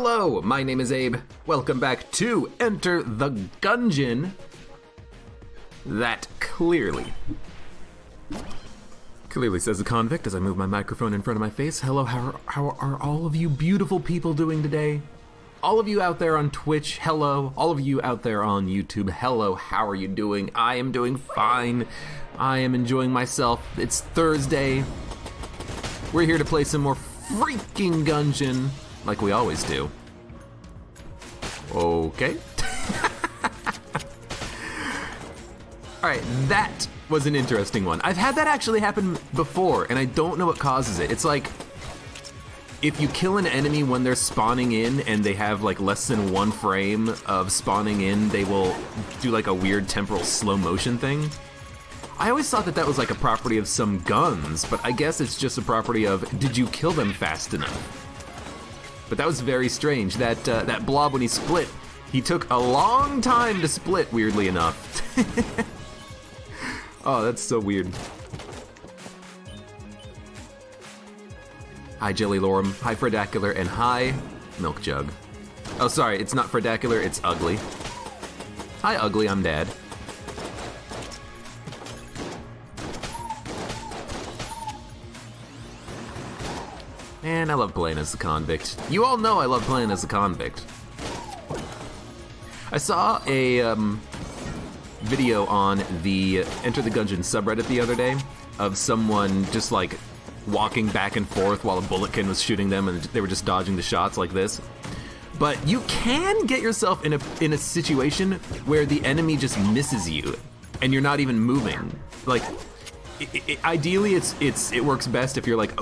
Hello, my name is Abe. Welcome back to Enter the Gungeon. That clearly says a convict as I move my microphone in front of my face. Hello, how are all of you beautiful people doing today? All of you out there on Twitch, hello. All of you out there on YouTube, hello. How are you doing? I am doing fine. I am enjoying myself. It's Thursday. We're here to play some more freaking Gungeon, like we always do. Okay. Alright, that was an interesting one. I've had that actually happen before, and I don't know what causes it. It's like, if you kill an enemy when they're spawning in and they have like less than 1 frame of spawning in, they will do like a weird temporal slow motion thing. I always thought that that was like a property of some guns, but I guess it's just a property of, did you kill them fast enough? But that was very strange. That blob, when he split, he took a long time to split, weirdly enough. Oh, that's so weird. Hi, Jelly Lorem. Hi, Fredacular, and hi, Milk Jug. Oh, sorry, it's not Fredacular, it's Ugly. Hi, Ugly, I'm Dad. Man, I love playing as the convict. You all know I love playing as the convict. I saw a video on the Enter the Gungeon subreddit the other day of someone just like walking back and forth while a bulletkin was shooting them and they were just dodging the shots like this. But you can get yourself in a situation where the enemy just misses you and you're not even moving. Like, ideally it works best if you're like,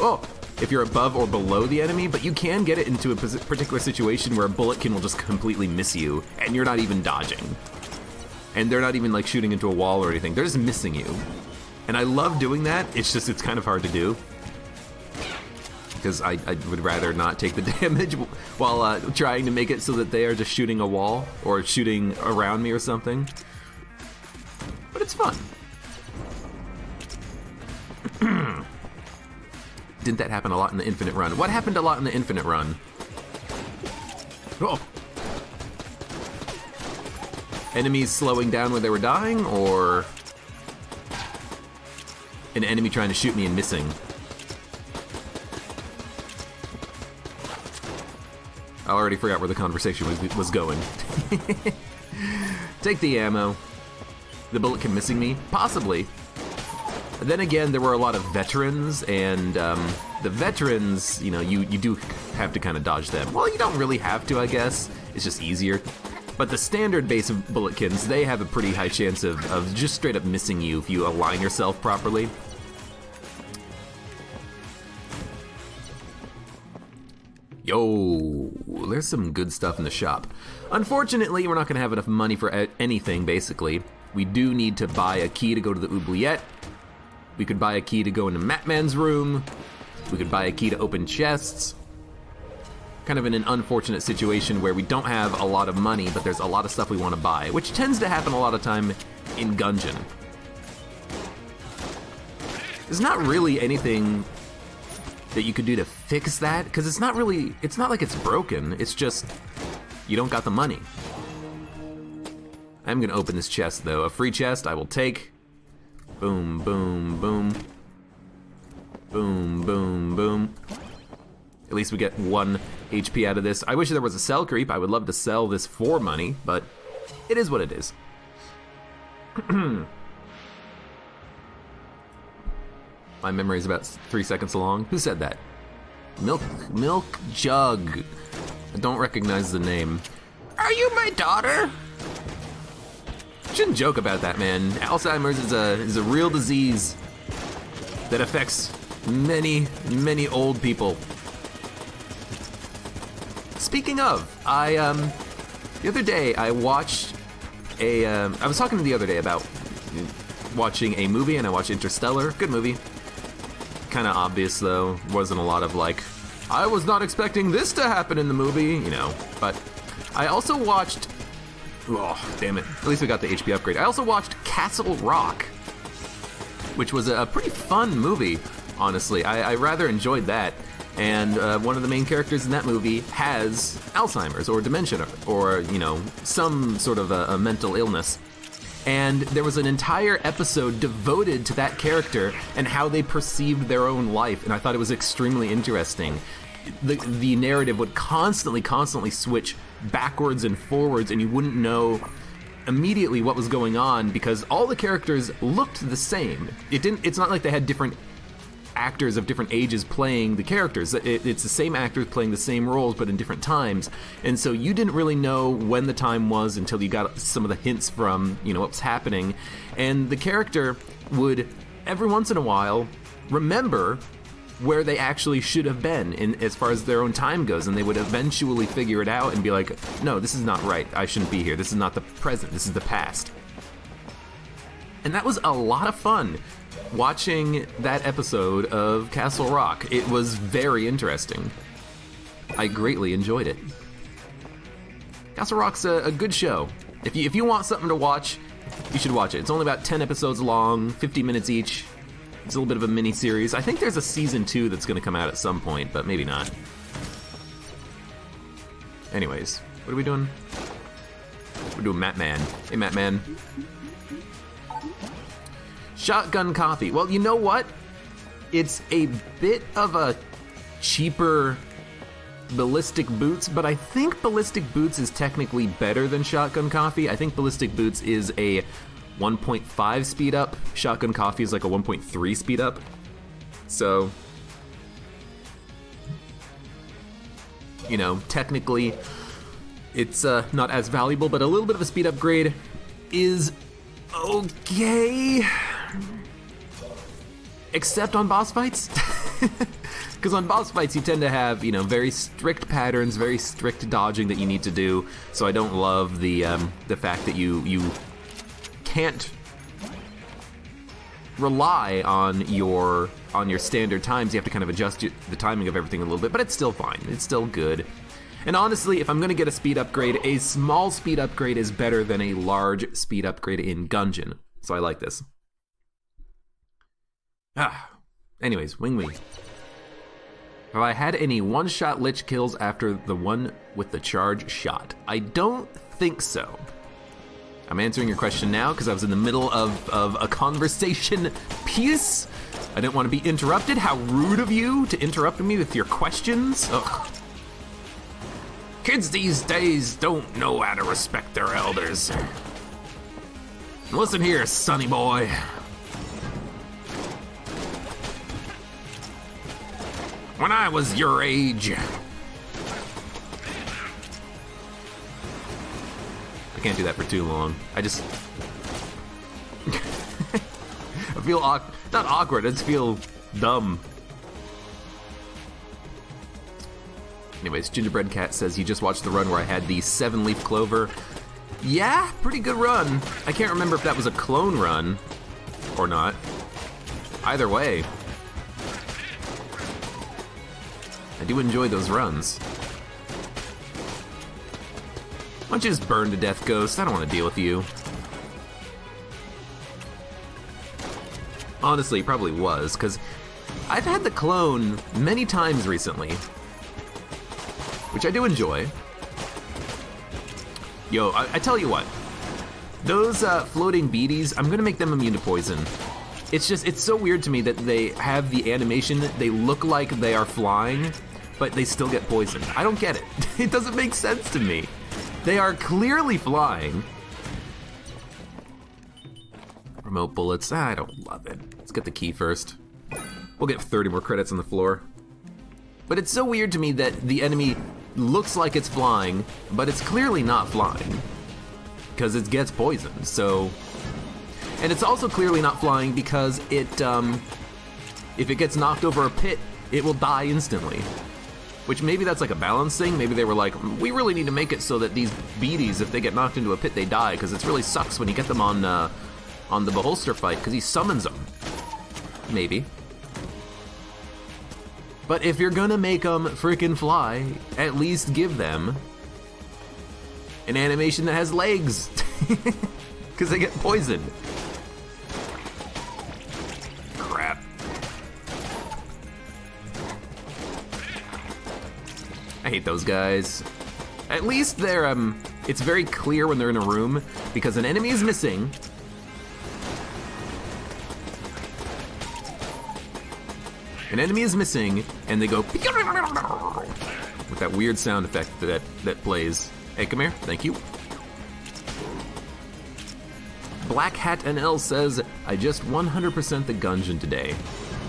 if you're above or below the enemy, but you can get it into a particular situation where a bulletkin will just completely miss you and you're not even dodging. And they're not even like shooting into a wall or anything, they're just missing you. And I love doing that, it's kind of hard to do. Because I would rather not take the damage while trying to make it so that they are just shooting a wall or shooting around me or something. But it's fun. Didn't that happen a lot in the Infinite Run? What happened a lot in the Infinite Run? Oh! Enemies slowing down when they were dying, or an enemy trying to shoot me and missing? I already forgot where the conversation was going. Take the ammo. The bulletkin missing me? Possibly. Then again, there were a lot of veterans, and the veterans, you know, you do have to kind of dodge them. Well, you don't really have to, I guess. It's just easier. But the standard base of bulletkins, they have a pretty high chance of just straight up missing you if you align yourself properly. Yo, there's some good stuff in the shop. Unfortunately, we're not gonna have enough money for anything, basically. We do need to buy a key to go to the oubliette. We could buy a key to go into Matman's room. We could buy a key to open chests. Kind of in an unfortunate situation where we don't have a lot of money, but there's a lot of stuff we want to buy, which tends to happen a lot of time in Gungeon. There's not really anything that you could do to fix that, because it's not like it's broken, it's just, you don't got the money. I'm gonna open this chest though. A free chest I will take. Boom, boom, boom. Boom, boom, boom. At least we get 1 HP out of this. I wish there was a sell creep. I would love to sell this for money, but it is what it is. My memory is about 3 seconds long. Who said that? Milk Jug. I don't recognize the name. Are you my daughter? Shouldn't joke about that, man. Alzheimer's is a real disease that affects many, many old people. Speaking of, the other day I watched I was talking the other day about watching a movie, and I watched Interstellar. Good movie. Kind of obvious though. Wasn't a lot of like, I was not expecting this to happen in the movie, you know. But I also watched, oh, damn it. At least we got the HP upgrade. I also watched Castle Rock, which was a pretty fun movie, honestly. I rather enjoyed that. And one of the main characters in that movie has Alzheimer's or dementia or, you know, some sort of a mental illness. And there was an entire episode devoted to that character and how they perceived their own life. And I thought it was extremely interesting. The narrative would constantly switch backwards and forwards, and you wouldn't know immediately what was going on because all the characters looked the same. It's not like they had different actors of different ages playing the characters. It's the same actors playing the same roles but in different times, and so you didn't really know when the time was until you got some of the hints from, you know, what was happening. And the character would every once in a while remember where they actually should have been in as far as their own time goes, and they would eventually figure it out and be like, no, this is not right, I shouldn't be here, this is not the present, this is the past. And that was a lot of fun watching that episode of Castle Rock. It was very interesting. I greatly enjoyed it. Castle Rock's a good show. If you want something to watch, you should watch it. It's only about 10 episodes long, 50 minutes each. It's a little bit of a mini-series. I think there's a season 2 that's going to come out at some point, but maybe not. Anyways, what are we doing? We're doing Matt Man. Hey, Matt Man. Shotgun coffee. Well, you know what? It's a bit of a cheaper Ballistic Boots, but I think Ballistic Boots is technically better than Shotgun Coffee. I think Ballistic Boots is a 1.5 speed up. Shotgun Coffee is like a 1.3 speed up. So, you know, technically it's not as valuable, but a little bit of a speed upgrade is okay. Except on boss fights. Because on boss fights you tend to have, you know, very strict patterns, very strict dodging that you need to do. So I don't love the fact that you can't rely on your standard times. You have to kind of adjust the timing of everything a little bit, but it's still fine. It's still good. And honestly, if I'm going to get a speed upgrade, a small speed upgrade is better than a large speed upgrade in Gungeon. So I like this. Anyways, Wing Wee. Have I had any one-shot lich kills after the one with the charge shot? I don't think so. I'm answering your question now because I was in the middle of a conversation piece. I didn't want to be interrupted. How rude of you to interrupt me with your questions. Ugh. Kids these days don't know how to respect their elders. Listen here, sonny boy. When I was your age. I can't do that for too long. I just... I feel not awkward, I just feel dumb. Anyways, Gingerbread Cat says he just watched the run where I had the 7-leaf clover. Yeah, pretty good run. I can't remember if that was a clone run or not. Either way. I do enjoy those runs. Why don't you just burn to death, Ghost? I don't want to deal with you. Honestly, it probably was, because I've had the clone many times recently, which I do enjoy. Yo, I tell you what. Those floating beaties, I'm going to make them immune to poison. It's so weird to me that they have the animation, they look like they are flying, but they still get poisoned. I don't get it. It doesn't make sense to me. They are clearly flying. Remote bullets, I don't love it. Let's get the key first. We'll get 30 more credits on the floor. But it's so weird to me that the enemy looks like it's flying, but it's clearly not flying. Because it gets poisoned, so... And it's also clearly not flying because it, if it gets knocked over a pit, it will die instantly. Which maybe that's like a balance thing. Maybe they were like, we really need to make it so that these beaties, if they get knocked into a pit, they die, because it really sucks when you get them on the Beholster fight, because he summons them. Maybe. But if you're gonna make them freaking fly, at least give them an animation that has legs, because they get poisoned. I hate those guys. At least they're, it's very clear when they're in a room because an enemy is missing. An enemy is missing, and they go with that weird sound effect that plays. Hey, come here. Thank you. Black Hat NL says, I just 100% the Gungeon today.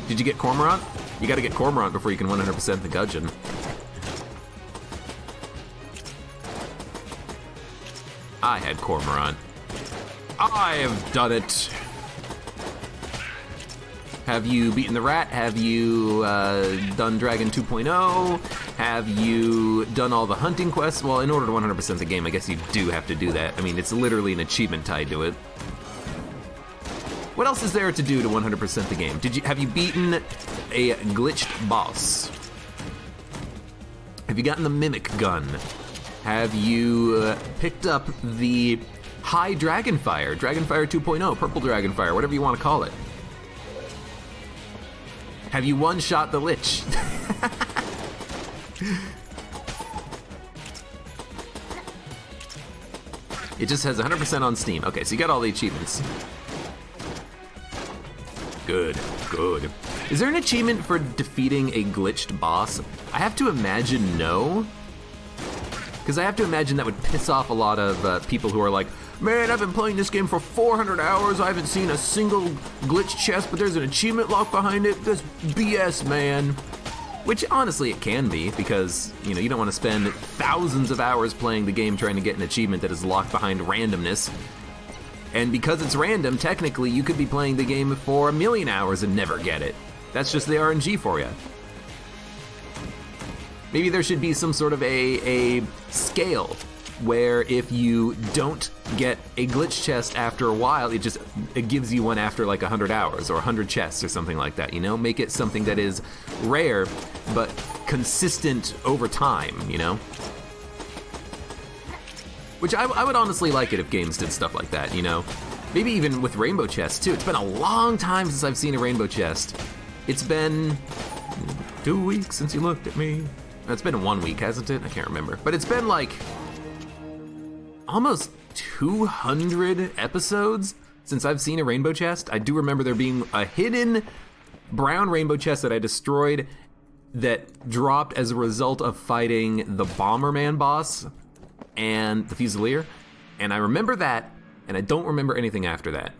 Did you get Cormorant? You gotta get Cormorant before you can 100% the Gungeon. I had Cormorant. I have done it. Have you beaten the rat? Have you done Dragon 2.0? Have you done all the hunting quests? Well, in order to 100% the game, I guess you do have to do that. I mean, it's literally an achievement tied to it. What else is there to do to 100% the game? Have you beaten a glitched boss? Have you gotten the mimic gun? Have you picked up the high Dragonfire, Dragonfire 2.0, purple Dragonfire, whatever you want to call it? Have you one-shot the Lich? It just has 100% on Steam. Okay, so you got all the achievements. Good, good. Is there an achievement for defeating a glitched boss? I have to imagine no. Because I have to imagine that would piss off a lot of people who are like, man, I've been playing this game for 400 hours, I haven't seen a single glitch chest, but there's an achievement lock behind it. That's BS, man. Which, honestly, it can be, because, you know, you don't want to spend thousands of hours playing the game trying to get an achievement that is locked behind randomness. And because it's random, technically, you could be playing the game for 1,000,000 hours and never get it. That's just the RNG for you. Maybe there should be some sort of a scale where if you don't get a glitch chest after a while, it gives you one after like 100 hours or 100 chests or something like that, you know? Make it something that is rare, but consistent over time, you know? Which I would honestly like it if games did stuff like that, you know? Maybe even with rainbow chests too. It's been a long time since I've seen a rainbow chest. It's been 2 weeks since you looked at me. It's been 1 week, hasn't it? I can't remember. But it's been like almost 200 episodes since I've seen a rainbow chest. I do remember there being a hidden brown rainbow chest that I destroyed that dropped as a result of fighting the Bomberman boss and the Fusilier. And I remember that, and I don't remember anything after that.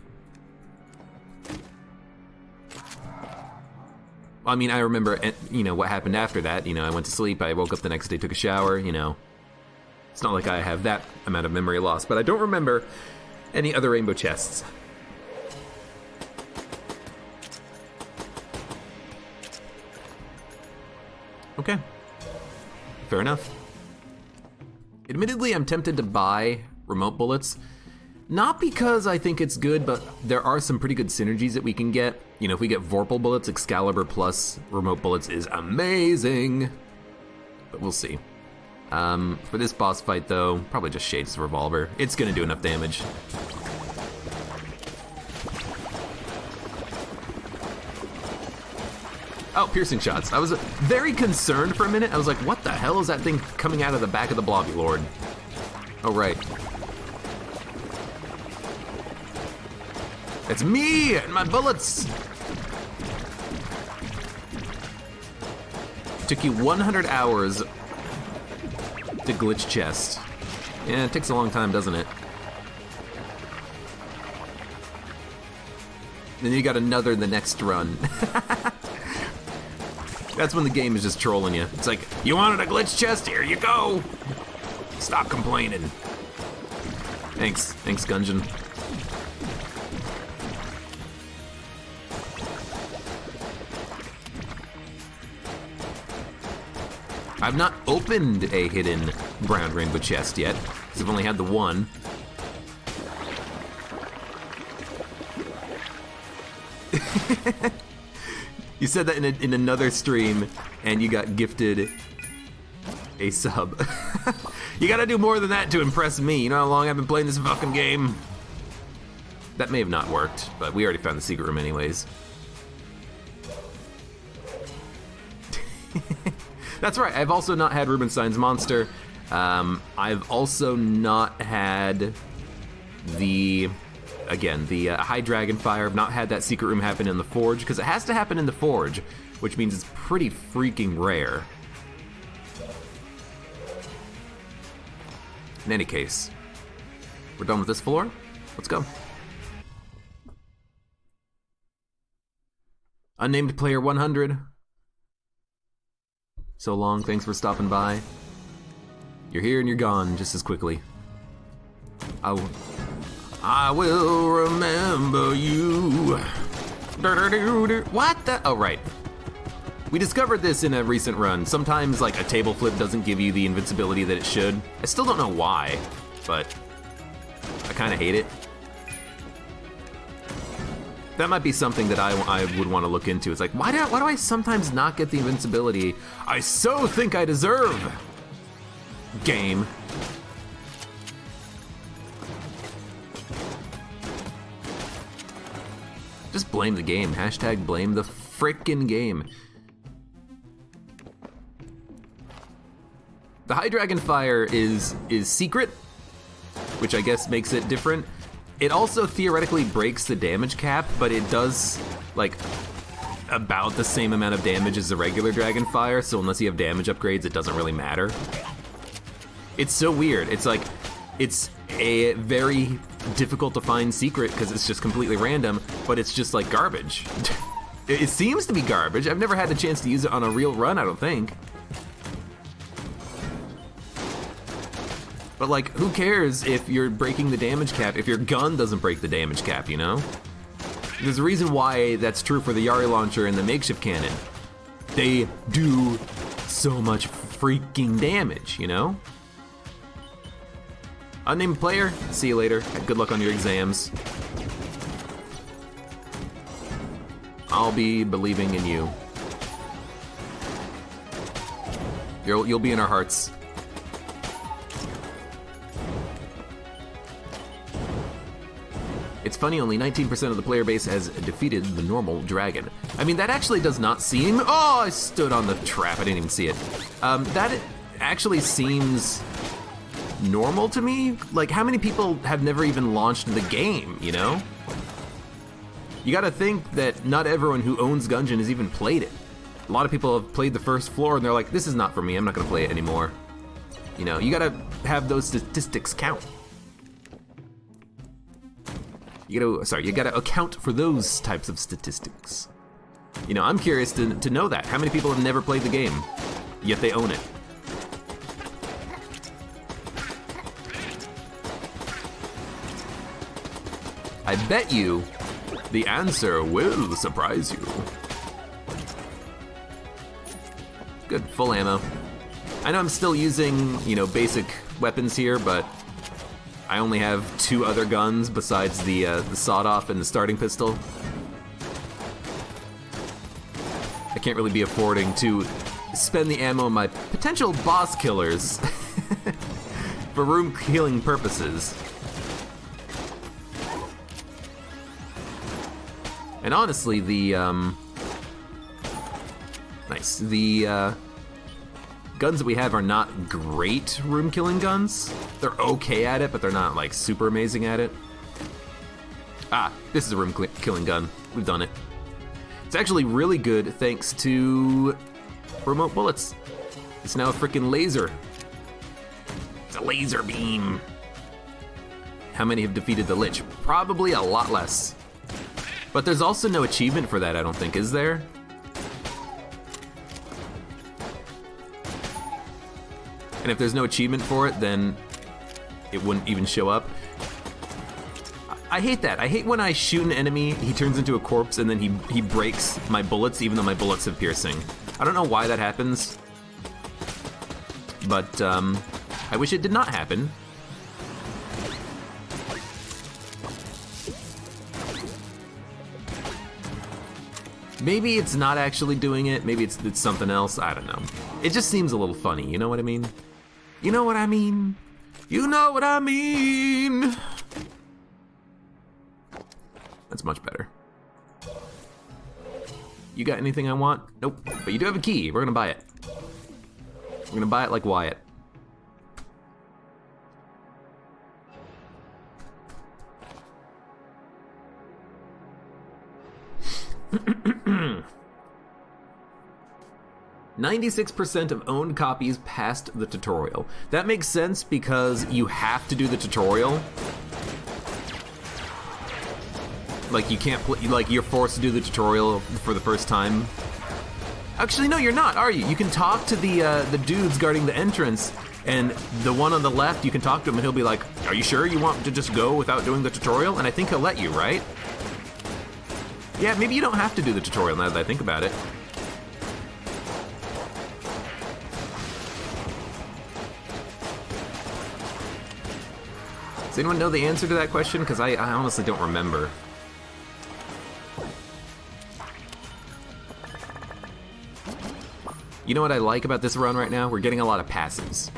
I mean, I remember, you know, what happened after that. You know, I went to sleep, I woke up the next day, took a shower, you know. It's not like I have that amount of memory loss, but I don't remember any other rainbow chests. Okay. Fair enough. Admittedly, I'm tempted to buy remote bullets. Not because I think it's good, but there are some pretty good synergies that we can get. You know, if we get Vorpal bullets, Excalibur plus remote bullets is amazing. But we'll see. For this boss fight, though, probably just Shade's Revolver. It's gonna do enough damage. Oh, piercing shots. I was very concerned for a minute. I was like, what the hell is that thing coming out of the back of the Blobby Lord? Oh, right. It's me and my bullets! Took you 100 hours to glitch chest. Yeah, it takes a long time, doesn't it? Then you got another the next run. That's when the game is just trolling you. It's like, you wanted a glitch chest? Here you go! Stop complaining. Thanks, Gungeon. I've not opened a hidden brown rainbow chest yet, because I've only had the one. You said that in another stream, and you got gifted a sub. You gotta do more than that to impress me. You know how long I've been playing this fucking game? That may have not worked, but we already found the secret room anyways. That's right, I've also not had Rubinstein's Monster. I've also not had the High Dragon Fire. I've not had that secret room happen in the Forge, because it has to happen in the Forge, which means it's pretty freaking rare. In any case, we're done with this floor. Let's go. Unnamed Player 100. So long, thanks for stopping by. You're here and you're gone just as quickly. I will remember you. What the? Oh, right. We discovered this in a recent run. Sometimes, like, a table flip doesn't give you the invincibility that it should. I still don't know why, but I kind of hate it. That might be something that I would want to look into. It's like, why do I sometimes not get the invincibility I so think I deserve? Game. Just blame the game. Hashtag blame the frickin' game. The High Dragon Fire is secret, which I guess makes it different. It also theoretically breaks the damage cap, but it does, like, about the same amount of damage as the regular Dragon Fire, so unless you have damage upgrades, it doesn't really matter. It's so weird. It's like, it's a very difficult to find secret because it's just completely random, but it's just like garbage. It seems to be garbage. I've never had the chance to use it on a real run, I don't think. But like, who cares if you're breaking the damage cap if your gun doesn't break the damage cap, you know? There's a reason why that's true for the Yari launcher and the makeshift cannon. They do so much freaking damage, you know? Unnamed player, see you later. Good luck on your exams. I'll be believing in you. You'll be in our hearts. It's funny, only 19% of the player base has defeated the normal dragon. I mean, that actually does not seem... Oh, I stood on the trap, I didn't even see it. That actually seems normal to me. Like, how many people have never even launched the game, you know? You gotta think that not everyone who owns Gungeon has even played it. A lot of people have played the first floor and they're like, this is not for me, I'm not gonna play it anymore. You know, you gotta have those statistics count. You gotta account for those types of statistics. You know, I'm curious to know that. How many people have never played the game, yet they own it? I bet you the answer will surprise you. Good, full ammo. I know I'm still using, you know, basic weapons here, but I only have 2 other guns besides the sawed-off and the starting pistol. I can't really be affording to spend the ammo on my potential boss killers for room healing purposes. And honestly, the guns that we have are not great room killing guns. They're okay at it, but they're not like super amazing at it. Ah, this is a room killing gun. We've done it. It's actually really good thanks to remote bullets. It's now a freaking laser. It's a laser beam. How many have defeated the Lich? Probably a lot less. But there's also no achievement for that, I don't think, is there? And if there's no achievement for it, then it wouldn't even show up. I hate that. I hate when I shoot an enemy, he turns into a corpse, and then he breaks my bullets, even though my bullets have piercing. I don't know why that happens, but I wish it did not happen. Maybe it's not actually doing it, maybe it's something else, I don't know. It just seems a little funny, you know what I mean? You know what I mean? You know what I mean? That's much better. You got anything I want? Nope, but you do have a key, we're gonna buy it. We're gonna buy it like Wyatt. " 96% of owned copies passed the tutorial. That makes sense because you have to do the tutorial. Like, you can't play, like, you're forced to do the tutorial for the first time. Actually, no, you're not, are you? You can talk to the dudes guarding the entrance, and the one on the left, you can talk to him and he'll be like, "Are you sure you want to just go without doing the tutorial?" And I think he'll let you, right? Yeah, maybe you don't have to do the tutorial now that I think about it. Does anyone know the answer to that question? Because I honestly don't remember. You know what I like about this run right now? We're getting a lot of passes.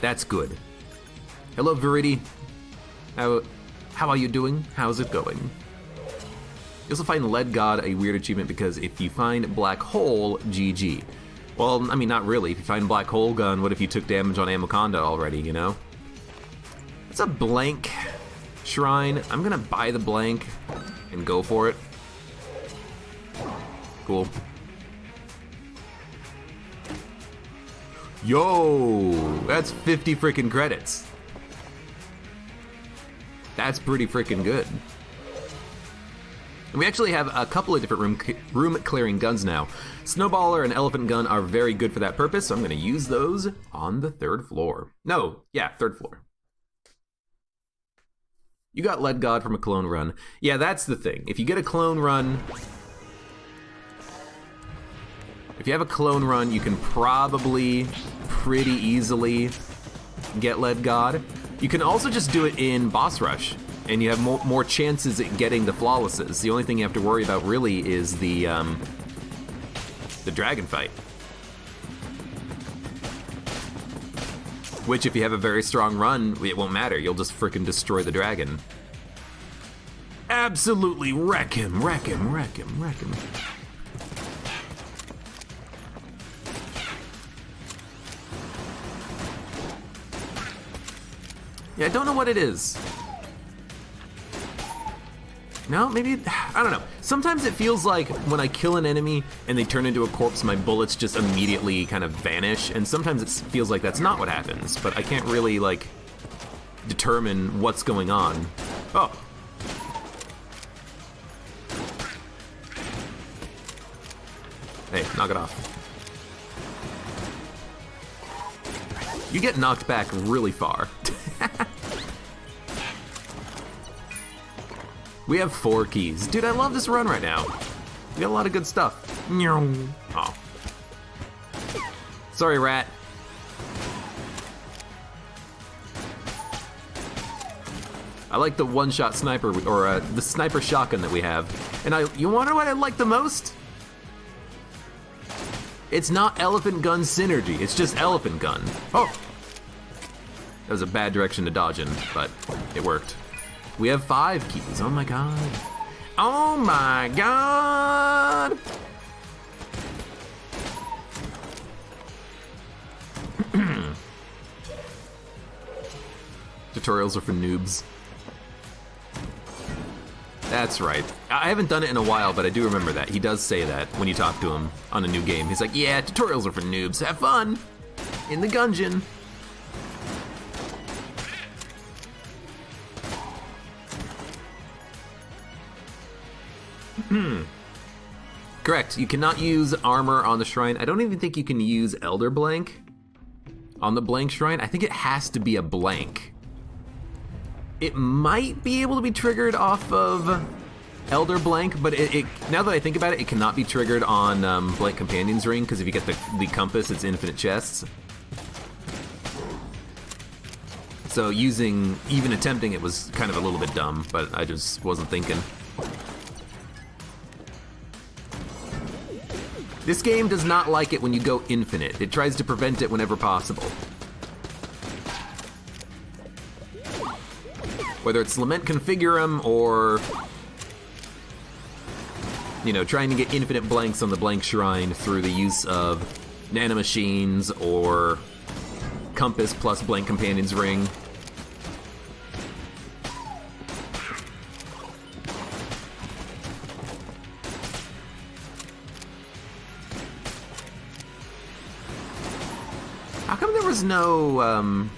That's good. Hello, Viridi. How are you doing? How's it going? You also find Lead God a weird achievement because if you find Black Hole, GG. Well, I mean, not really. If you find Black Hole Gun, what if you took damage on Amoconda already, you know? It's a blank shrine. I'm gonna buy the blank and go for it. Cool. Yo, that's 50 freaking credits. That's pretty freaking good. And we actually have a couple of different room clearing guns now. Snowballer and Elephant Gun are very good for that purpose, so I'm gonna use those on the 3rd floor. No, yeah, 3rd floor. You got Lead God from a clone run. Yeah, that's the thing. If you get a clone run, if you have a clone run, you can probably pretty easily get Lead God. You can also just do it in boss rush, and you have more chances at getting the flawlesses. The only thing you have to worry about really is the dragon fight. Which, if you have a very strong run, it won't matter. You'll just frickin' destroy the dragon. Absolutely wreck him, wreck him, wreck him, wreck him. Yeah, I don't know what it is. No, maybe, I don't know. Sometimes it feels like when I kill an enemy and they turn into a corpse, my bullets just immediately kind of vanish, and sometimes it feels like that's not what happens, but I can't really, like, determine what's going on. Oh. Hey, knock it off. You get knocked back really far. We have 4 keys. Dude, I love this run right now. We got a lot of good stuff. Oh. Sorry, rat. I like the one-shot sniper, or the sniper shotgun that we have. And you wonder what I like the most? It's not Elephant Gun Synergy, it's just Elephant Gun. Oh! That was a bad direction to dodge in, but it worked. We have 5 keys, oh my god. Oh my god! Tutorials are for noobs. That's right. I haven't done it in a while, but I do remember that. He does say that when you talk to him on a new game. He's like, yeah, tutorials are for noobs. Have fun in the Gungeon. Correct. You cannot use armor on the shrine. I don't even think you can use Elder Blank on the blank shrine. I think it has to be a blank. It might be able to be triggered off of Elder Blank, but now that I think about it, it cannot be triggered on Blank Companion's Ring, because if you get the compass, it's infinite chests. So even attempting it was kind of a little bit dumb, but I just wasn't thinking. This game does not like it when you go infinite. It tries to prevent it whenever possible. Whether it's Lament Configurum or, you know, trying to get infinite blanks on the blank shrine through the use of nanomachines or compass plus blank companion's ring. How come there was no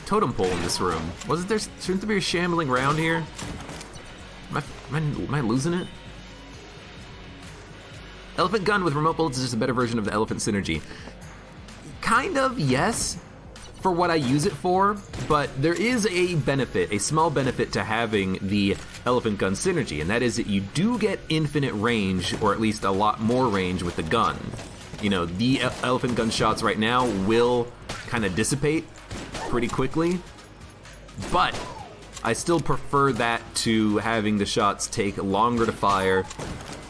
totem pole in this room? Wasn't there? Shouldn't there be a shambling round here? Am I losing it? Elephant gun with remote bullets is just a better version of the elephant synergy. Kind of, yes, for what I use it for, but there is a benefit, a small benefit to having the elephant gun synergy, and that is that you do get infinite range, or at least a lot more range with the gun. You know, the elephant gun shots right now will kind of dissipate pretty quickly, but I still prefer that to having the shots take longer to fire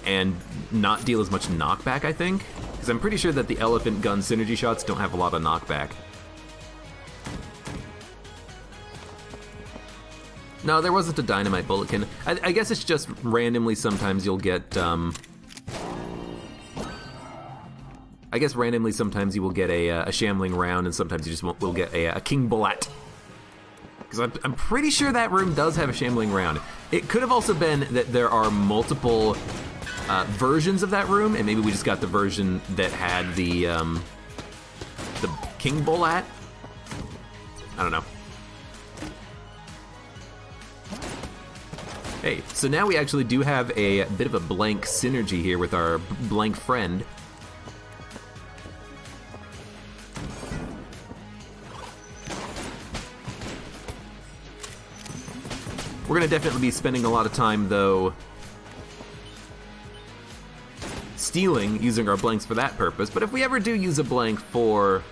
and not deal as much knockback, I think. Because I'm pretty sure that the elephant gun synergy shots don't have a lot of knockback. No, there wasn't a dynamite bulletkin. I guess it's just randomly sometimes you'll get, I guess randomly sometimes you will get a shambling round and sometimes you just will get a king bullet. Because I'm pretty sure that room does have a shambling round. It could have also been that there are multiple versions of that room, and maybe we just got the version that had the king bullet. I don't know. Hey, so now we actually do have a bit of a blank synergy here with our blank friend. We're gonna definitely be spending a lot of time, though, stealing, using our blanks for that purpose, but if we ever do use a blank for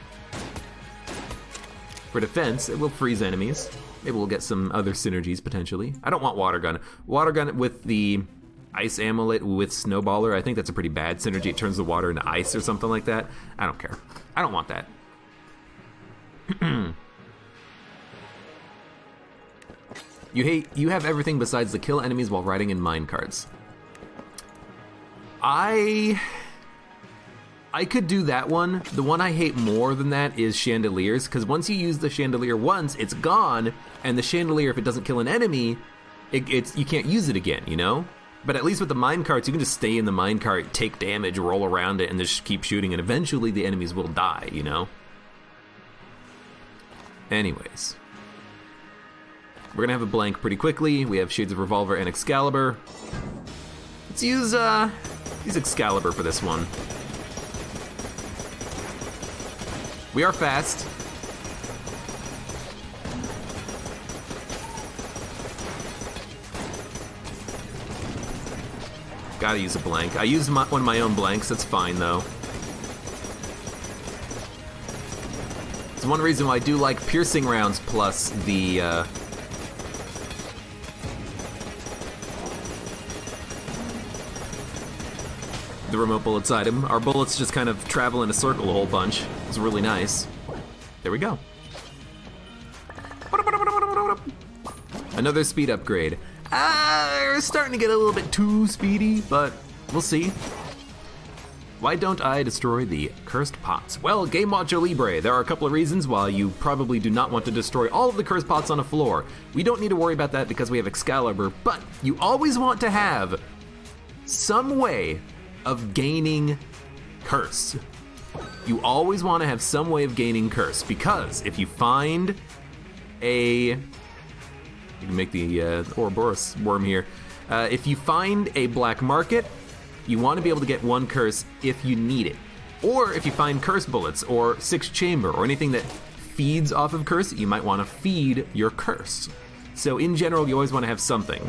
defense, it will freeze enemies. Maybe we'll get some other synergies, potentially. I don't want water gun. Water gun with the ice amulet with snowballer, I think that's a pretty bad synergy. It turns the water into ice or something like that. I don't care. I don't want that. You have everything besides the kill enemies while riding in minecarts. I could do that one. The one I hate more than that is chandeliers, because once you use the chandelier once, it's gone, and the chandelier, if it doesn't kill an enemy, you can't use it again, you know? But at least with the minecarts, you can just stay in the minecart, take damage, roll around it, and just keep shooting, and eventually the enemies will die, you know? Anyways. We're gonna have a blank pretty quickly. We have Shades of Revolver and Excalibur. Let's use Excalibur for this one. We are fast. Gotta use a blank. I used one of my own blanks, that's fine though. It's one reason why I do like piercing rounds plus the remote bullets item. Our bullets just kind of travel in a circle a whole bunch. It's really nice. There we go. Another speed upgrade. We're starting to get a little bit too speedy, but we'll see. Why don't I destroy the cursed pots? Well, Game Watcher Libre, there are a couple of reasons why you probably do not want to destroy all of the cursed pots on a floor. We don't need to worry about that because we have Excalibur, but you always want to have some way of gaining curse. You always want to have some way of gaining curse, because if you find you can make the Ouroboros worm here. If you find a black market, you want to be able to get one curse if you need it. Or if you find curse bullets or sixth chamber or anything that feeds off of curse, you might want to feed your curse. So in general, you always want to have something.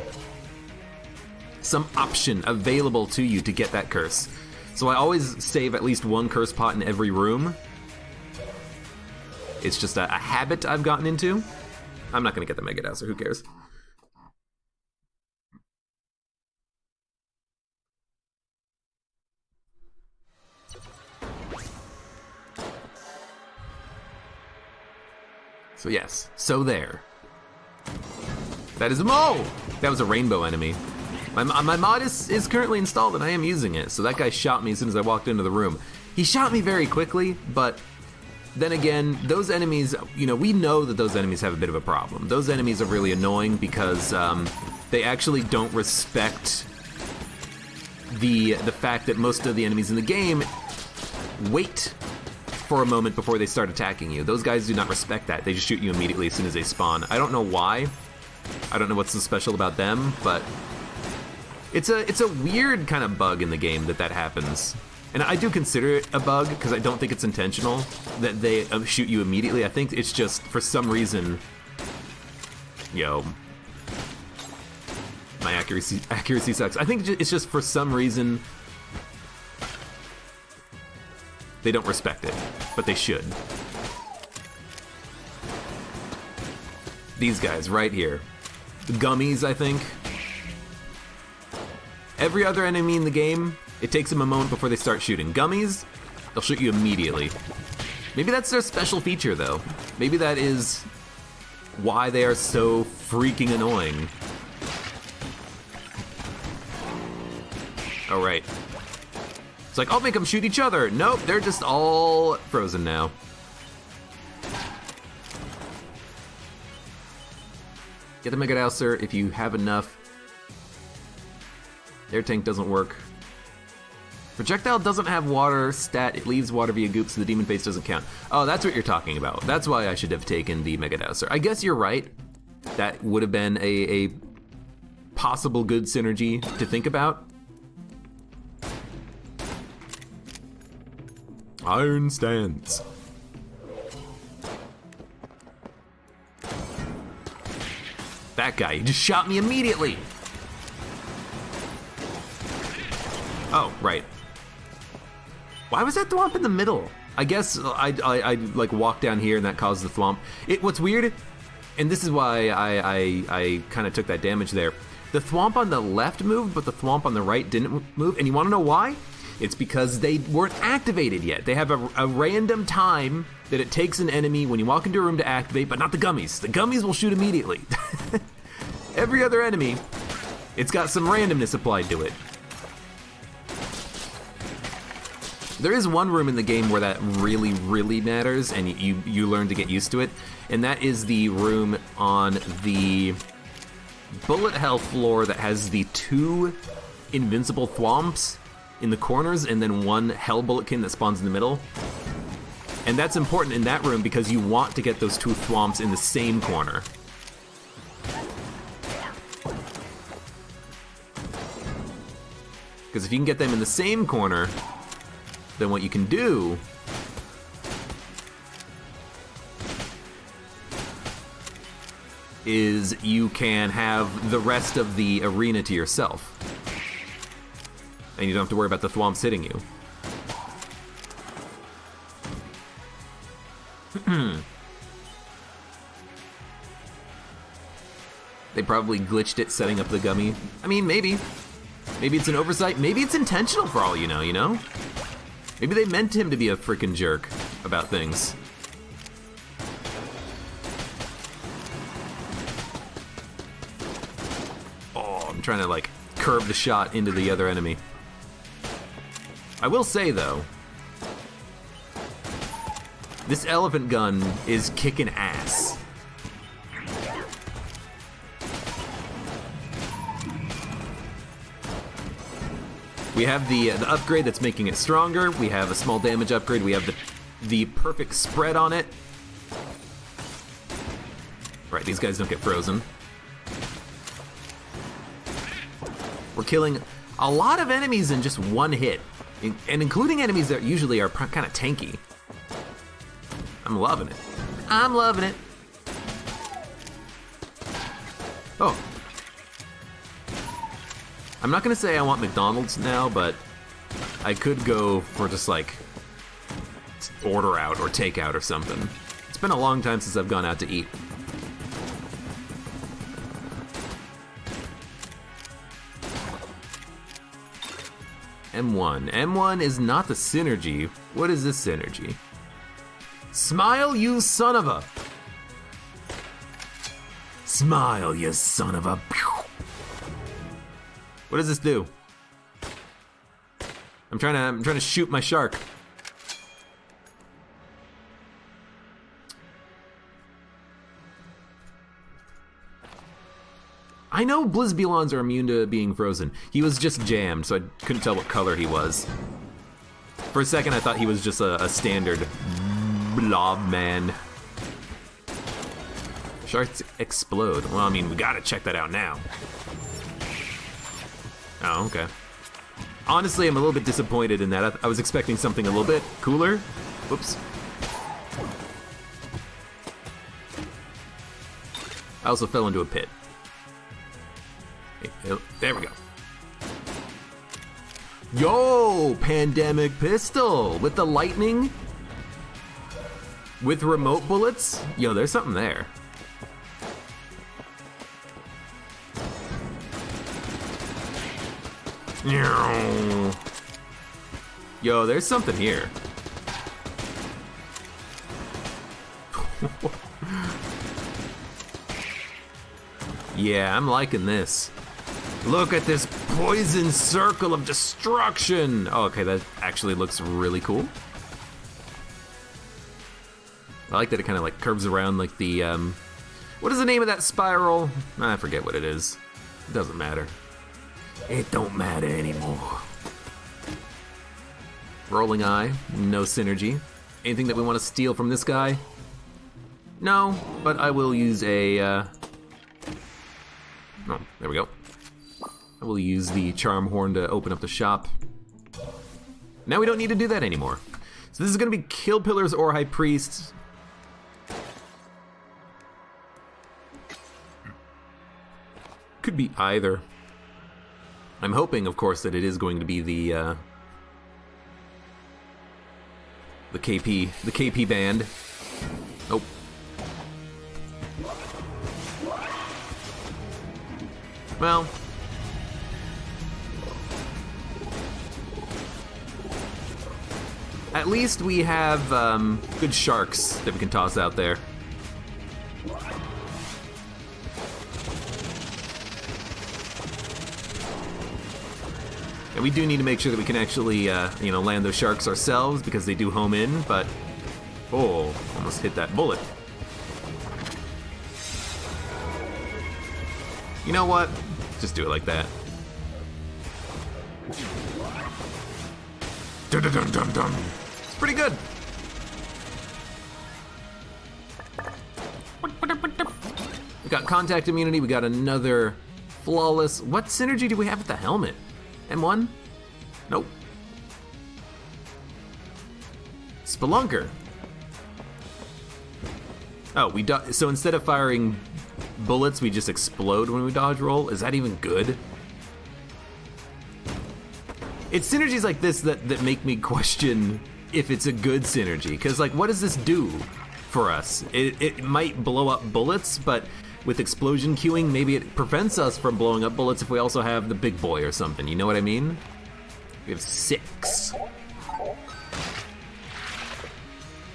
Some option available to you to get that curse. So I always save at least one curse pot in every room. It's just a habit I've gotten into. I'm not gonna get the Mega Dowser, who cares? So yes, so there. That is a mole! That was a rainbow enemy. My mod is currently installed and I am using it, so that guy shot me as soon as I walked into the room. He shot me very quickly, but then again, those enemies, you know, we know that those enemies have a bit of a problem. Those enemies are really annoying because they actually don't respect the fact that most of the enemies in the game wait for a moment before they start attacking you. Those guys do not respect that. They just shoot you immediately as soon as they spawn. I don't know why. I don't know what's so special about them, but it's a weird kind of bug in the game that happens. And I do consider it a bug because I don't think it's intentional that they shoot you immediately. I think it's just for some reason, my accuracy sucks. I think it's just for some reason they don't respect it, but they should. These guys right here. The gummies, I think. Every other enemy in the game, it takes them a moment before they start shooting. Gummies, they'll shoot you immediately. Maybe that's their special feature, though. Maybe that is why they are so freaking annoying. Oh, right. It's like, I'll make them shoot each other. Nope, they're just all frozen now. Get the Mega Douser if you have enough. Their tank doesn't work. Projectile doesn't have water stat. It leaves water via goop, so the demon face doesn't count. Oh, that's what you're talking about. That's why I should have taken the Mega Douser. I guess you're right. That would have been a possible good synergy to think about. Iron stance. That guy, he just shot me immediately. Oh, right. Why was that thwomp in the middle? I guess I like walked down here and that caused the thwomp. What's weird, and this is why I kind of took that damage there. The thwomp on the left moved, but the thwomp on the right didn't move. And you want to know why? It's because they weren't activated yet. They have a random time that it takes an enemy when you walk into a room to activate, but not the gummies. The gummies will shoot immediately. Every other enemy, it's got some randomness applied to it. There is one room in the game where that really, really matters, and you learn to get used to it, and that is the room on the bullet hell floor that has the 2 invincible thwomps in the corners, and then 1 hell bulletkin that spawns in the middle. And that's important in that room because you want to get those 2 thwomps in the same corner. Because if you can get them in the same corner, then what you can do is you can have the rest of the arena to yourself. And you don't have to worry about the thwomps hitting you. They probably glitched it setting up the gummy. I mean, maybe. Maybe it's an oversight. Maybe it's intentional for all you know, you know? Maybe they meant him to be a freaking jerk about things. Oh, I'm trying to, like, curve the shot into the other enemy. I will say, though, this elephant gun is kicking ass. We have the upgrade that's making it stronger. We have a small damage upgrade. We have the perfect spread on it. Right, these guys don't get frozen. We're killing a lot of enemies in just one hit, and including enemies that usually are kind of tanky. I'm loving it. I'm loving it. Oh. I'm not gonna say I want McDonald's now, but I could go for just like order out or takeout or something. It's been a long time since I've gone out to eat. M1. M1 is not the synergy. What is this synergy? Smile, you son of a... Smile, you son of a... What does this do? I'm trying to shoot my shark. I know Blizzbulons are immune to being frozen. He was just jammed, so I couldn't tell what color he was. For a second, I thought he was just a standard blob man. Sharks explode. Well, I mean, we gotta check that out now. Oh, okay. Honestly, I'm a little bit disappointed in that. I was expecting something a little bit cooler. Whoops. I also fell into a pit. There we go. Yo, pandemic pistol with the lightning, with remote bullets. Yo, there's something there. Yo, there's something here. Yeah, I'm liking this. Look at this poison circle of destruction. Oh, okay, that actually looks really cool. I like that it kind of like curves around like the, what is the name of that spiral? I forget what it is. It doesn't matter. It don't matter anymore. Rolling eye, no synergy. Anything that we want to steal from this guy? No, but I will use a, oh, there we go. I will use the charm horn to open up the shop. Now we don't need to do that anymore. So this is gonna be Kill Pillars or High Priests. Could be either. I'm hoping, of course, that it is going to be the KP band. Nope. Well. At least we have good sharks that we can toss out there. And we do need to make sure that we can actually, land those sharks ourselves because they do home in, but... Oh, almost hit that bullet. You know what? Just do it like that. Dun dun dun dun dun. It's pretty good. We got contact immunity, we got another flawless. What synergy do we have with the helmet? M1? Nope. Spelunker. Oh, so instead of firing bullets, we just explode when we dodge roll? Is that even good? It's synergies like this that make me question if it's a good synergy. Because, like, what does this do for us? It might blow up bullets, but with explosion queuing, maybe it prevents us from blowing up bullets if we also have the big boy or something. You know what I mean? We have 6.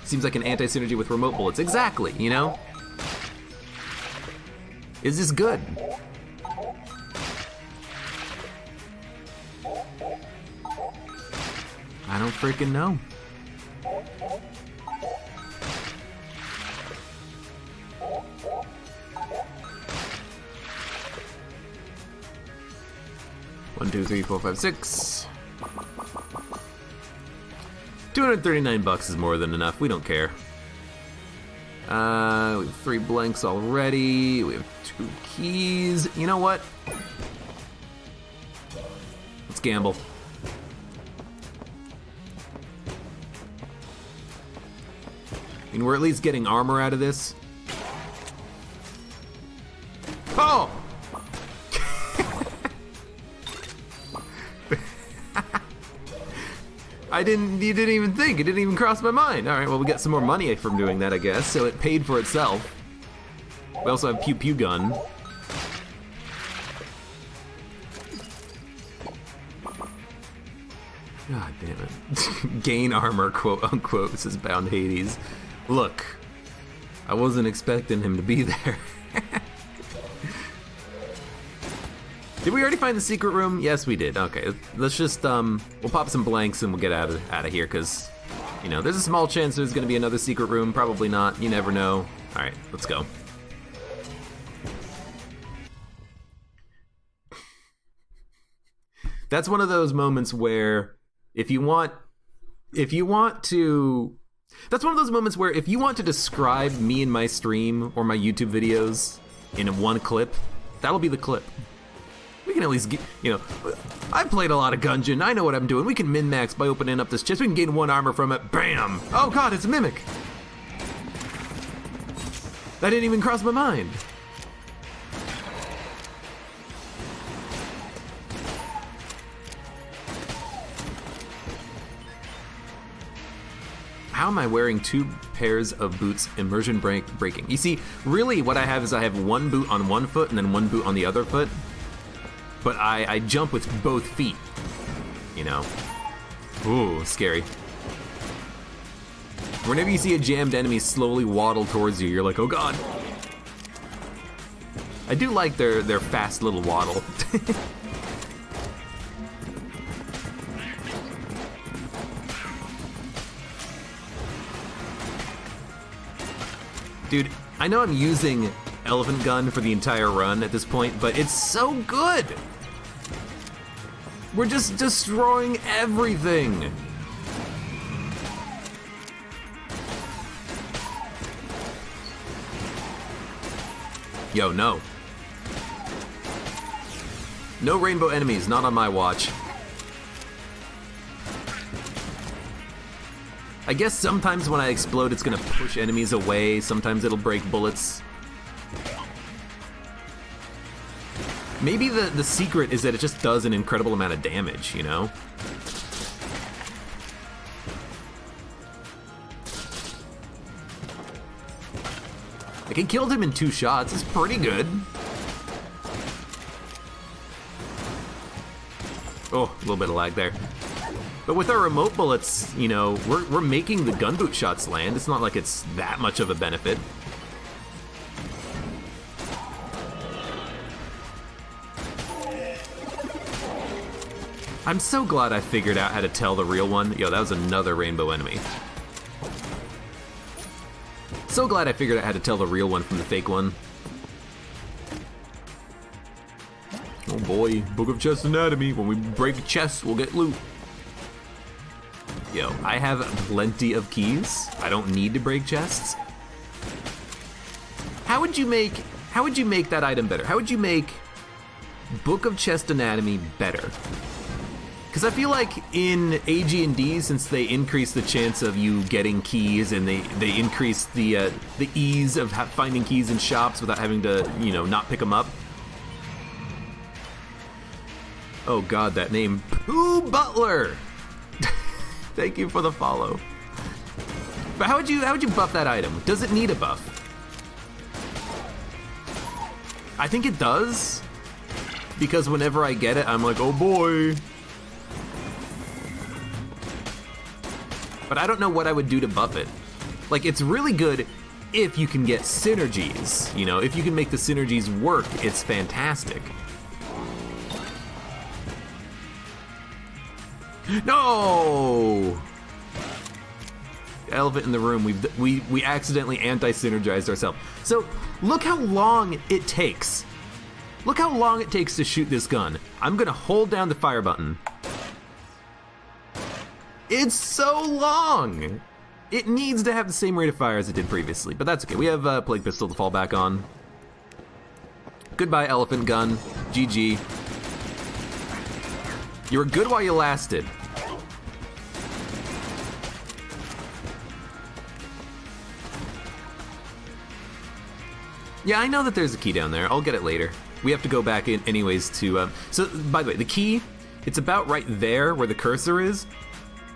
Seems like an anti-synergy with remote bullets. Exactly, you know? Is this good? I don't freaking know. One, 2, 3, 4, 5, 6. $239 is more than enough. We don't care. We have 3 blanks already. We have 2 keys. You know what? Let's gamble. I mean, we're at least getting armor out of this. Oh! You didn't even think. It didn't even cross my mind. All right, well, we got some more money from doing that, I guess. So it paid for itself. We also have Pew Pew Gun. God damn it. Gain armor, quote unquote, says Bound Hades. Look, I wasn't expecting him to be there. Did we already find the secret room? Yes, we did. Okay, let's just, we'll pop some blanks and we'll get out of here, because, you know, there's a small chance there's going to be another secret room. Probably not. You never know. All right, let's go. That's one of those moments where if you want to describe me and my stream or my YouTube videos in one clip, that'll be the clip. We can at least get, I've played a lot of Gungeon. I know what I'm doing. We can min-max by opening up this chest. We can gain 1 armor from it. Bam! Oh god, it's a mimic. That didn't even cross my mind. How am I wearing 2 pairs of boots immersion breaking? You see, really what I have 1 boot on one foot and then 1 boot on the other foot. But I jump with both feet, Ooh, scary. Whenever you see a jammed enemy slowly waddle towards you, you're like, oh god. I do like their fast little waddle. Dude, I know I'm using Elephant Gun for the entire run at this point, but it's so good! We're just destroying everything! Yo, no. No rainbow enemies, not on my watch. I guess sometimes when I explode it's gonna push enemies away, sometimes it'll break bullets. Maybe the secret is that it just does an incredible amount of damage, Like, I killed him in 2 shots, it's pretty good. Oh, a little bit of lag there. But with our remote bullets, we're making the gunboot shots land. It's not like it's that much of a benefit. I'm so glad I figured out how to tell the real one. Yo, that was another rainbow enemy. So glad I figured out how to tell the real one from the fake one. Oh boy, Book of Chest Anatomy. When we break a chest, we'll get loot. Yo, I have plenty of keys. I don't need to break chests. How would you make that item better? How would you make Book of Chest Anatomy better? Because I feel like in AG&D, since they increase the chance of you getting keys and they increase the ease of finding keys in shops without having to, not pick them up. Oh god, that name. Pooh Butler! Thank you for the follow. But how would you buff that item? Does it need a buff? I think it does. Because whenever I get it, I'm like, oh boy. But I don't know what I would do to buff it. Like, it's really good if you can get synergies. If you can make the synergies work, it's fantastic. No! Elephant in the room. We accidentally anti-synergized ourselves. So look how long it takes. Look how long it takes to shoot this gun. I'm gonna hold down the fire button. It's so long! It needs to have the same rate of fire as it did previously, but that's okay. We have a Plague Pistol to fall back on. Goodbye, Elephant Gun. GG. You were good while you lasted. Yeah, I know that there's a key down there. I'll get it later. We have to go back in anyways to... So, by the way, the key, it's about right there where the cursor is.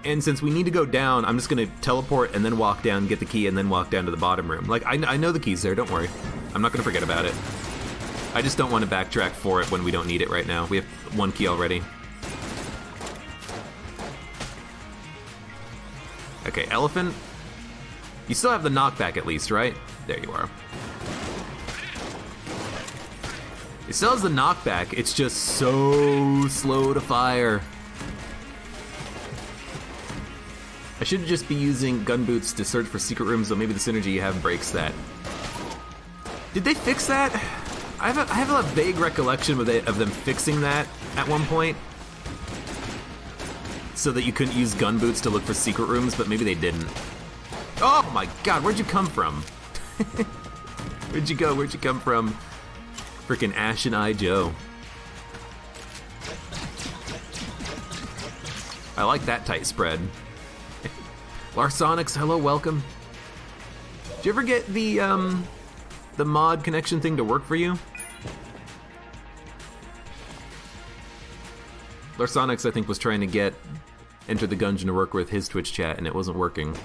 And since we need to go down, I'm just going to teleport and then walk down, get the key, and then walk down to the bottom room. Like, I know the key's there, don't worry. I'm not going to forget about it. I just don't want to backtrack for it when we don't need it right now. We have 1 key already. Okay, Elephant. You still have the knockback at least, right? There you are. It still has the knockback, it's just so slow to fire. I should just be using gun boots to search for secret rooms, so maybe the synergy you have breaks that. Did they fix that? I have a vague recollection of them fixing that at one point. so that you couldn't use gun boots to look for secret rooms, but maybe they didn't. Oh my god, where'd you come from? Where'd you go? Where'd you come from? Frickin' Ashen Eye Joe. I like that tight spread. Larsonics, hello, welcome. Did you ever get the mod connection thing to work for you? Larsonics, I think, was trying to get Enter the Gungeon to work with his Twitch chat, and it wasn't working.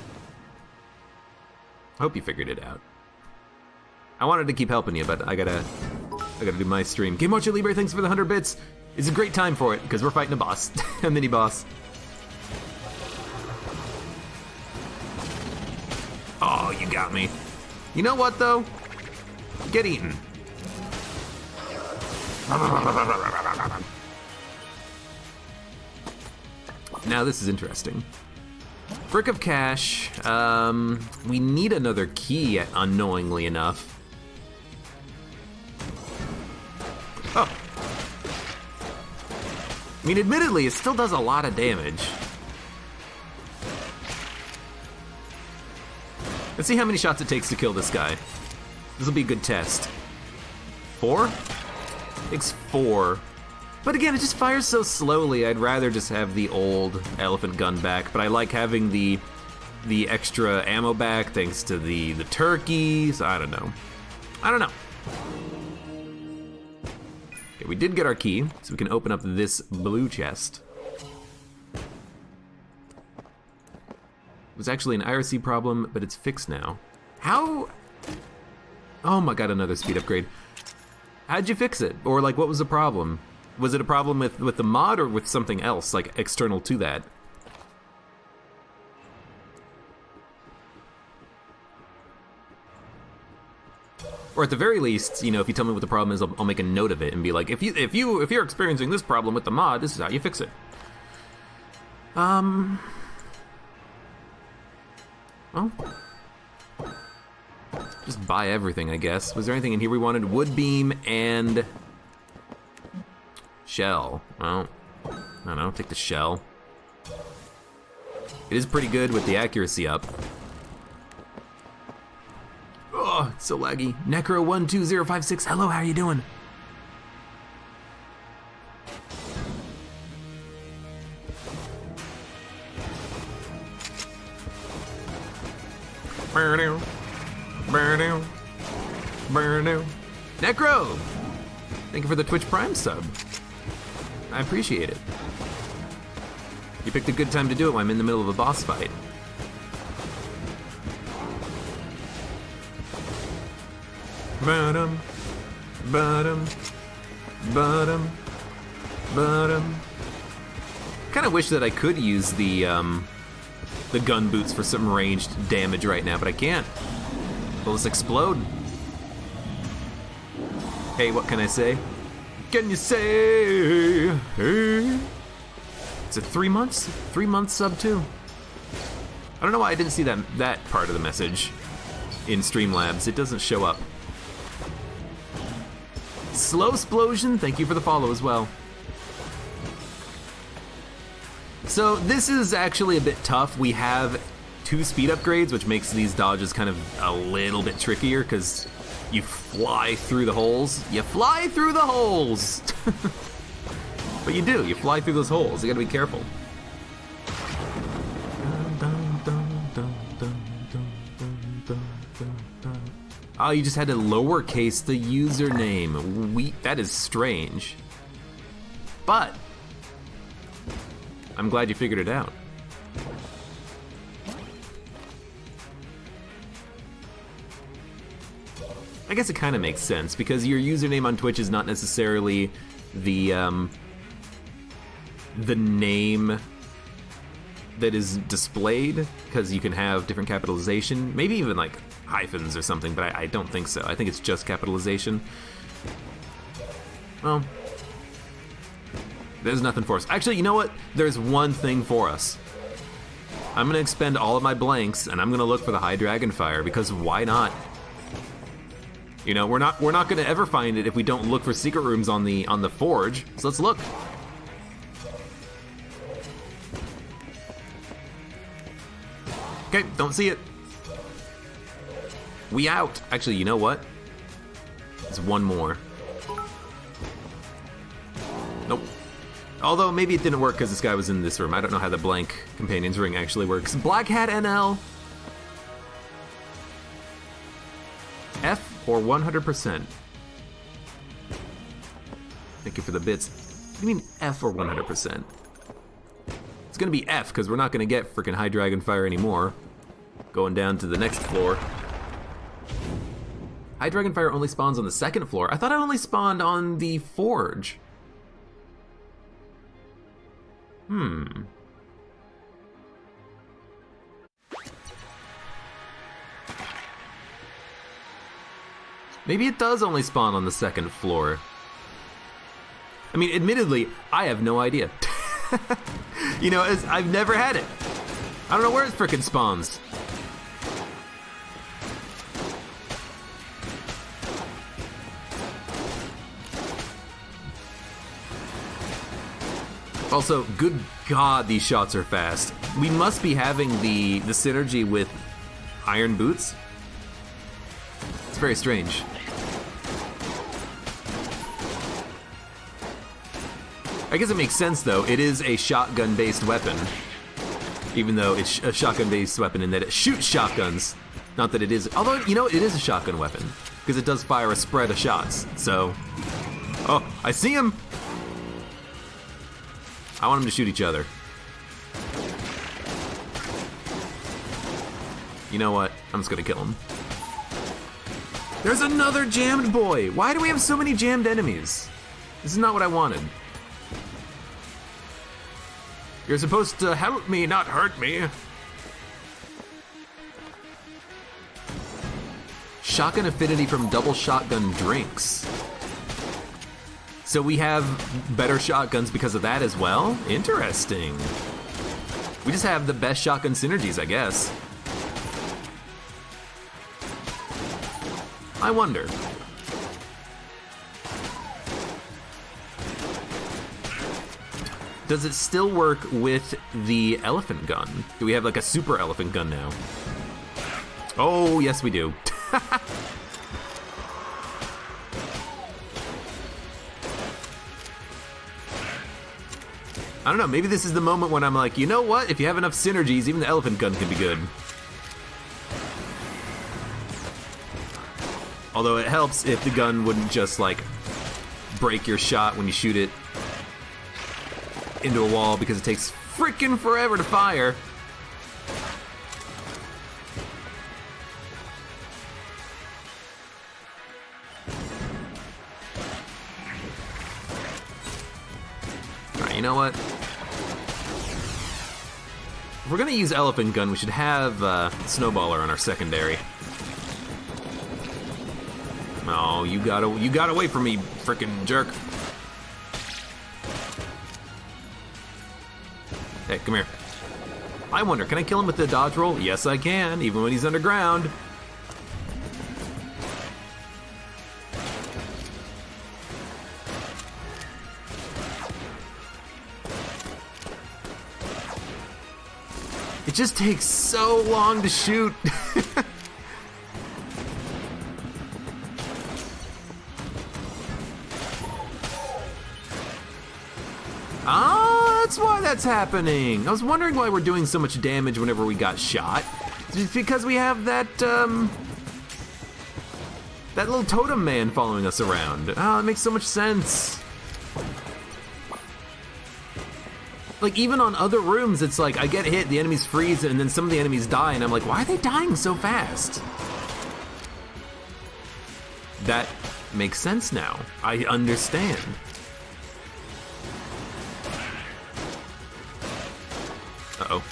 I hope you figured it out. I wanted to keep helping you, but I gotta do my stream. Game Watcher Libre, thanks for the 100 bits. It's a great time for it, because we're fighting a boss, a mini boss. Oh, you got me. You know what, though? Get eaten. Now this is interesting. Brick of cash. We need another key, unknowingly enough. Oh. I mean, admittedly, it still does a lot of damage. Let's see how many shots it takes to kill this guy. This will be a good test. 4? Takes 4. But again, it just fires so slowly. I'd rather just have the old elephant gun back, but I like having the extra ammo back thanks to the turkeys. I don't know. Okay, we did get our key, so we can open up this blue chest. It was actually an IRC problem, but it's fixed now. How? Oh my god, another speed upgrade. How'd you fix it? Or like, what was the problem? Was it a problem with the mod or with something else, like external to that? Or at the very least, you know, if you tell me what the problem is, I'll make a note of it and be like, if you're experiencing this problem with the mod, this is how you fix it. Well, just buy everything, I guess. Was there anything in here we wanted? Wood beam and shell. Well, I don't know, take the shell. It is pretty good with the accuracy up. Oh, it's so laggy. Necro12056, hello, how are you doing? Necro! Thank you for the Twitch Prime sub. I appreciate it. You picked a good time to do it when I'm in the middle of a boss fight. Bottom, bottom, bottom, bottom. Kind of wish that I could use the gun boots for some ranged damage right now, but I can't. They'll just explode. Hey, what can I say? Can you say? Hey? Is it 3 months? 3 months sub too. I don't know why I didn't see that part of the message in Streamlabs. It doesn't show up. Slow Explosion, thank you for the follow as well. So this is actually a bit tough. We have 2 speed upgrades, which makes these dodges kind of a little bit trickier because you fly through the holes. You fly through the holes! But you do, you fly through those holes. You gotta be careful. Oh, you just had to lowercase the username. That is strange. But I'm glad you figured it out. I guess it kind of makes sense because your username on Twitch is not necessarily the name that is displayed, because you can have different capitalization, maybe even like hyphens or something, but I don't think so. I think it's just capitalization. Well, there's nothing for us. Actually, you know what? There's one thing for us. I'm gonna expend all of my blanks and I'm gonna look for the High Dragonfire, because why not? You know, we're not gonna ever find it if we don't look for secret rooms on the forge. So let's look. Okay, don't see it. We out. Actually, you know what? There's one more. Nope. Although, maybe it didn't work because this guy was in this room. I don't know how the blank Companion's Ring actually works. Black Hat NL. F or 100%? Thank you for the bits. What do you mean F or 100%? It's gonna be F, because we're not gonna get freaking High Dragon Fire anymore. Going down to the next floor. High Dragon Fire only spawns on the second floor. I thought it only spawned on the Forge. Maybe it does only spawn on the second floor. I mean, admittedly, I have no idea. You know, I've never had it. I don't know where it frickin' spawns. Also, good God, these shots are fast. We must be having the synergy with Iron Boots. It's very strange. I guess it makes sense, though. It is a shotgun-based weapon. Even though it's a shotgun-based weapon in that it shoots shotguns. Not that it is... Although, you know, it is a shotgun weapon. Because it does fire a spread of shots. So... Oh, I see him! I want them to shoot each other. You know what? I'm just gonna kill him. There's another jammed boy! Why do we have so many jammed enemies? This is not what I wanted. You're supposed to help me, not hurt me. Shotgun affinity from double shotgun drinks. So we have better shotguns because of that as well? Interesting. We just have the best shotgun synergies, I guess. I wonder. Does it still work with the elephant gun? Do we have like a super elephant gun now? Oh, yes we do. I don't know, maybe this is the moment when I'm like, you know what? If you have enough synergies, even the elephant gun can be good. Although it helps if the gun wouldn't just like break your shot when you shoot it into a wall because it takes freaking forever to fire. Alright, you know what? If we're gonna use elephant gun, we should have Snowballer on our secondary. Oh, you got away from me, frickin' jerk. Hey, come here. I wonder, can I kill him with the dodge roll? Yes, I can, even when he's underground. It just takes so long to shoot. That's why that's happening. I was wondering why we're doing so much damage whenever we got shot. It's because we have that little totem man following us around. Oh, it makes so much sense. Like, even on other rooms, it's like, I get hit, the enemies freeze, and then some of the enemies die, and I'm like, why are they dying so fast? That makes sense now. I understand. Uh-oh.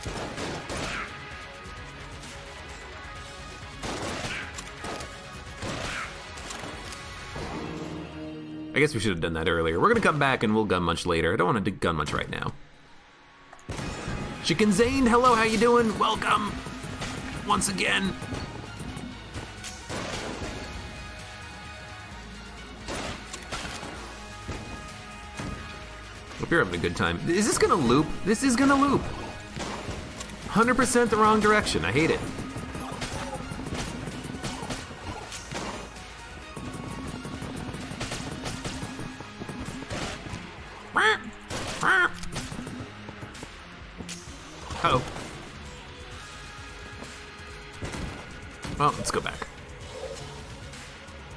I guess we should have done that earlier. We're gonna come back and we'll gun munch later. I don't want to gun munch right now. Chicken Zane, hello, how you doing? Welcome once again. Hope you're having a good time. Is this gonna loop? This is gonna loop. 100% the wrong direction. I hate it. Uh-oh. Well, let's go back.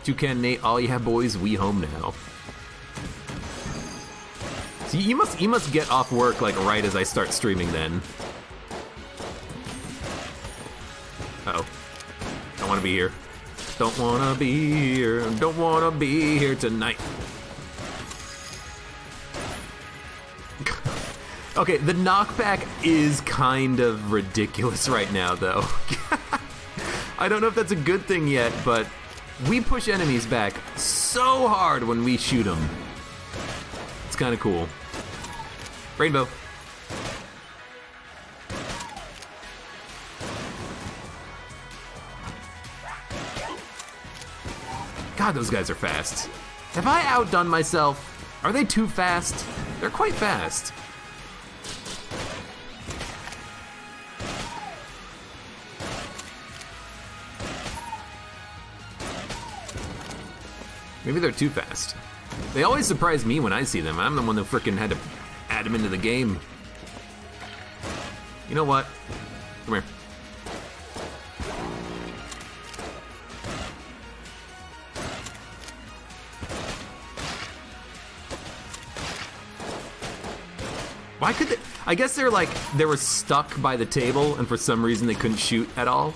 Toucan Nate, all yeah boys, we home now. So you must get off work like right as I start streaming then. Uh-oh. Don't wanna be here. Don't wanna be here. Don't wanna be here tonight. Okay, the knockback is kind of ridiculous right now, though. I don't know if that's a good thing yet, but we push enemies back so hard when we shoot them. It's kind of cool. Rainbow. God, those guys are fast. Have I outdone myself? Are they too fast? They're quite fast. Maybe they're too fast. They always surprise me when I see them. I'm the one that frickin' had to add them into the game. You know what? Come here. Why could they? I guess they were stuck by the table and for some reason they couldn't shoot at all.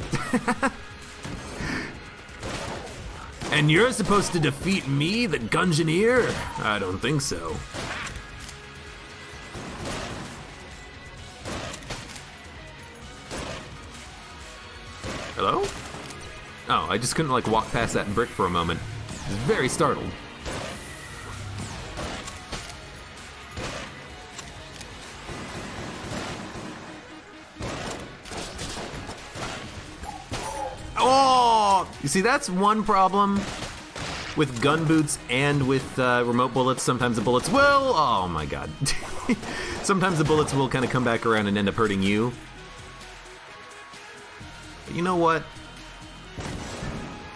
And you're supposed to defeat me, the Gungeoneer? I don't think so. Hello? Oh, I just couldn't walk past that brick for a moment. I was very startled. Oh! You see, that's one problem with gun boots and with remote bullets. Sometimes the bullets will, oh my god. Sometimes the bullets will kind of come back around and end up hurting you. But you know what?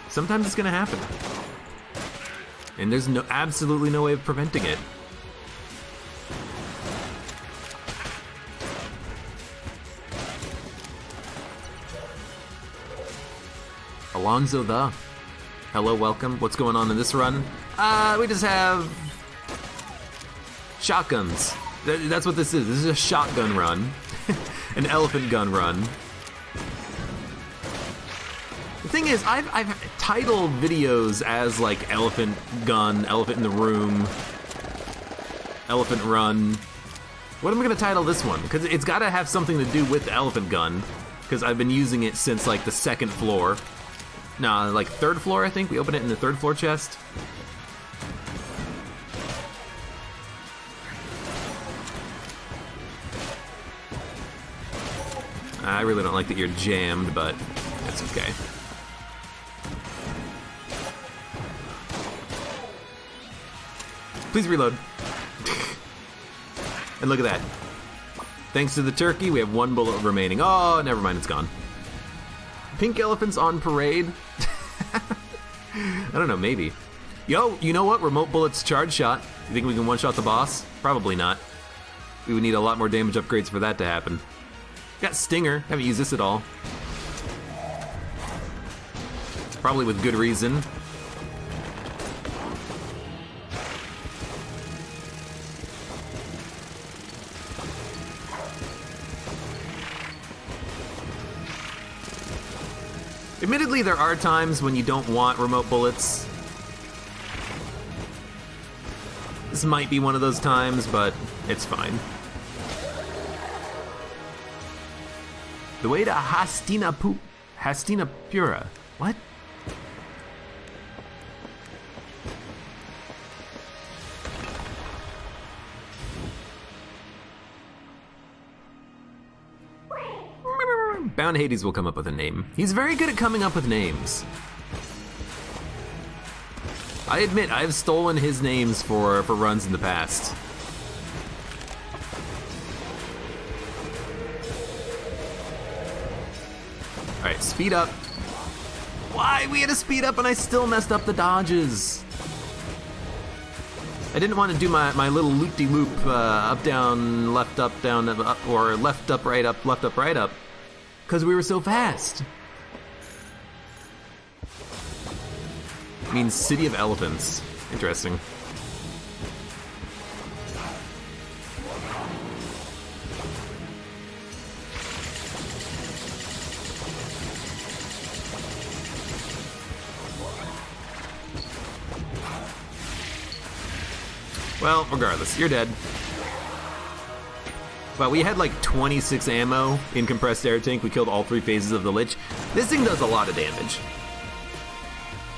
Sometimes it's gonna happen. And there's absolutely no way of preventing it. Alonzo the. Hello, welcome. What's going on in this run? We just have shotguns. That's what this is. This is a shotgun run. An elephant gun run. The thing is, I've titled videos as like elephant gun, elephant in the room, elephant run. What am I gonna title this one? Because it's gotta have something to do with the elephant gun, because I've been using it since like the second floor. No, like third floor, I think. We opened it in the third floor chest. I really don't like that you're jammed, but that's okay. Please reload. And look at that. Thanks to the turkey, we have one bullet remaining. Oh, never mind, it's gone. Pink elephants on parade? I don't know, maybe. Yo, you know what? Remote bullets charge shot. You think we can one-shot the boss? Probably not. We would need a lot more damage upgrades for that to happen. Got Stinger. Haven't used this at all. Probably with good reason. Admittedly, there are times when you don't want remote bullets. This might be one of those times, but it's fine. The way to Hastinapura. What? Bound Hades will come up with a name. He's very good at coming up with names. I admit, I've stolen his names for runs in the past. speed up. Why? We had to speed up and I still messed up the dodges. I didn't want to do my little loop-de-loop up, down, left, up, down, up, or left, up, right, up, left, up, right, up, because we were so fast. It means City of Elephants. Interesting. Well, regardless, you're dead. But we had like 26 ammo in compressed air tank. We killed all 3 phases of the Lich. This thing does a lot of damage.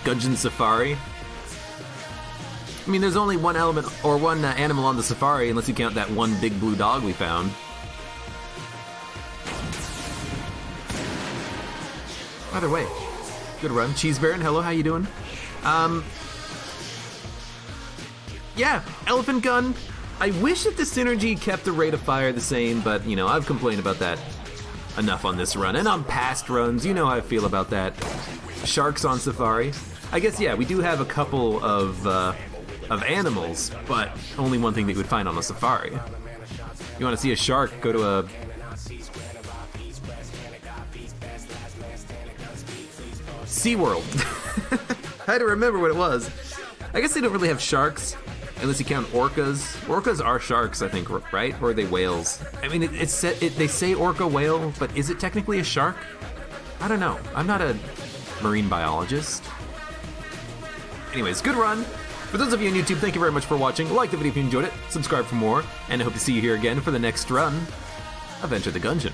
Gungeon Safari. I mean, there's only one element or one animal on the safari, unless you count that one big blue dog we found. Either way, good run. Cheese Baron, hello, how you doing? Yeah, Elephant Gun. I wish that the synergy kept the rate of fire the same, but, you know, I've complained about that enough on this run. And on past runs, you know how I feel about that. Sharks on Safari. I guess, yeah, we do have a couple of animals, but only one thing that you would find on a safari. You want to see a shark, go to a... SeaWorld. I had to remember what it was. I guess they don't really have sharks, unless you count orcas. Orcas are sharks, I think, right? Or are they whales? I mean, they say orca whale, but is it technically a shark? I don't know. I'm not a marine biologist. Anyways, good run. For those of you on YouTube, thank you very much for watching. Like the video if you enjoyed it, subscribe for more, and I hope to see you here again for the next run of Enter the Gungeon.